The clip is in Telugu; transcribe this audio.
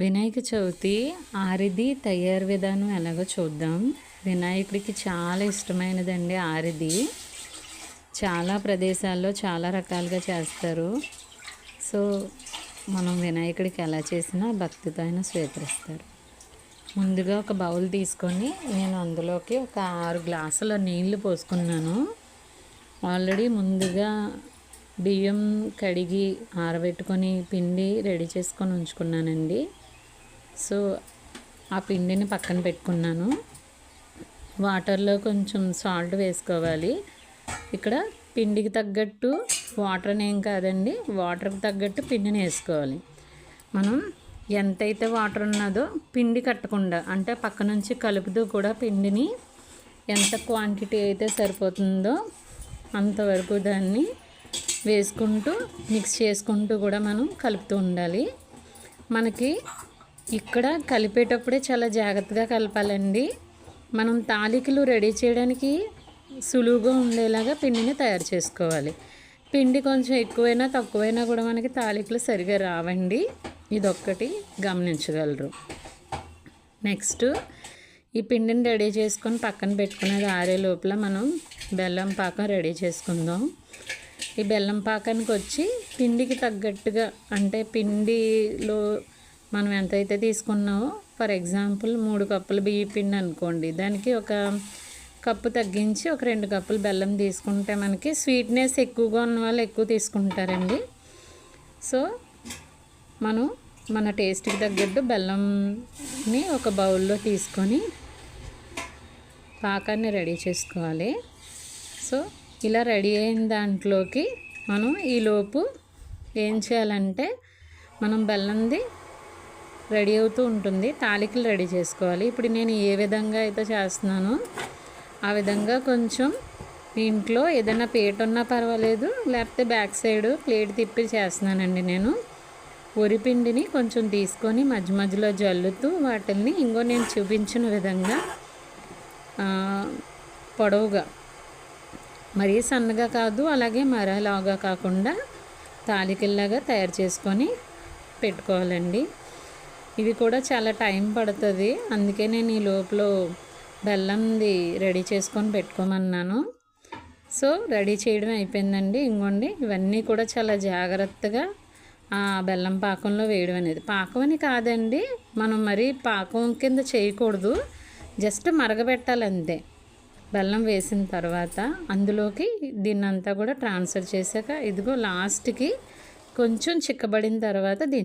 వినాయక చవితి ఆరిది తయారు విధానం ఎలాగో చూద్దాం. వినాయకుడికి చాలా ఇష్టమైనదండి ఆరిది. చాలా ప్రదేశాల్లో చాలా రకాలుగా చేస్తారు. సో మనం వినాయకుడికి ఎలా చేసినా భక్తితో అయినా స్వీకరిస్తారు. ముందుగా ఒక బౌల్ తీసుకొని నేను అందులోకి ఒక 6 గ్లాసుల నీళ్లు పోసుకున్నాను. ఆల్రెడీ ముందుగా బియ్యం కడిగి ఆరబెట్టుకొని పిండి రెడీ చేసుకొని ఉంచుకున్నానండి. సో ఆ పిండిని పక్కన పెట్టుకున్నాను. వాటర్లో కొంచెం సాల్ట్ వేసుకోవాలి. ఇక్కడ పిండికి తగ్గట్టు వాటర్ ఏం కాదండి, వాటర్కి తగ్గట్టు పిండిని వేసుకోవాలి. మనం ఎంతైతే వాటర్ ఉన్నదో పిండి కట్టకుండా, అంటే పక్క నుంచి కలుపుతూ కూడా పిండిని ఎంత క్వాంటిటీ అయితే సరిపోతుందో అంతవరకు దాన్ని వేసుకుంటూ మిక్స్ చేసుకుంటూ కూడా మనం కలుపుతూ ఉండాలి. మనకి ఇక్కడ కలిపేటప్పుడే చాలా జాగ్రత్తగా కలపాలండి. మనం తాలికలు రెడీ చేయడానికి సులువుగా ఉండేలాగా పిండిని తయారు చేసుకోవాలి. పిండి కొంచెం ఎక్కువైనా తక్కువైనా కూడా మనకి తాలికలు సరిగా రావండి. ఇదొక్కటి గమనించగలరు. నెక్స్ట్ ఈ పిండిని రెడీ చేసుకొని పక్కన పెట్టుకునేది ఆరే లోపల మనం బెల్లం పాకం రెడీ చేసుకుందాం. ఈ బెల్లం పాకానికి వచ్చి పిండికి తగ్గట్టుగా, అంటే పిండిలో మనం ఎంతైతే తీసుకున్నామో, ఫర్ ఎగ్జాంపుల్ 3 కప్పులు బియ్య పిండి అనుకోండి, దానికి ఒక కప్పు తగ్గించి ఒక 2 కప్పులు బెల్లం తీసుకుంటే మనకి స్వీట్నెస్ ఎక్కువగా ఉన్న వాళ్ళు ఎక్కువ తీసుకుంటారండి. సో మనం మన టేస్ట్కి తగ్గట్టు బెల్లంని ఒక బౌల్లో తీసుకొని పాకాన్ని రెడీ చేసుకోవాలి. సో ఇలా రెడీ అయిన దాంట్లోకి మనం ఈలోపు ఏం చేయాలంటే, మనం బెల్లంది రెడీ అవుతూ ఉంటుంది, తాలికలు రెడీ చేసుకోవాలి. ఇప్పుడు నేను ఏ విధంగా అయితే చేస్తున్నానో ఆ విధంగా కొంచెం ఇంట్లో ఏదైనా పీట ఉన్నా పర్వాలేదు, లేకపోతే బ్యాక్ సైడ్ ప్లేట్ తిప్పి చేస్తున్నానండి. నేను వరిపిండిని కొంచెం తీసుకొని మధ్య మధ్యలో జల్లుతూ వాటిల్ని నేను చూపించిన విధంగా పొడవుగా, మరీ సన్నగా కాదు, అలాగే మరలాగా కాకుండా తాలికల్లాగా తయారు చేసుకొని పెట్టుకోవాలండి. ఇవి కూడా చాలా టైం పడుతుంది, అందుకే నేను ఈ లోపల బెల్లంది రెడీ చేసుకొని పెట్టుకోమన్నాను. సో రెడీ చేయడం అయిపోయిందండి. ఇంకోండి, ఇవన్నీ కూడా చాలా జాగ్రత్తగా ఆ బెల్లం పాకంలో వేయడం అనేది. పాకం అని కాదండి, మనం మరీ పాకం కింద చేయకూడదు, జస్ట్ మరగబెట్టాలి అంతే. బెల్లం వేసిన తర్వాత అందులోకి దీన్నంతా కూడా ట్రాన్స్ఫర్ చేశాక, ఇదిగో లాస్ట్కి కొంచెం చిక్కబడిన తర్వాత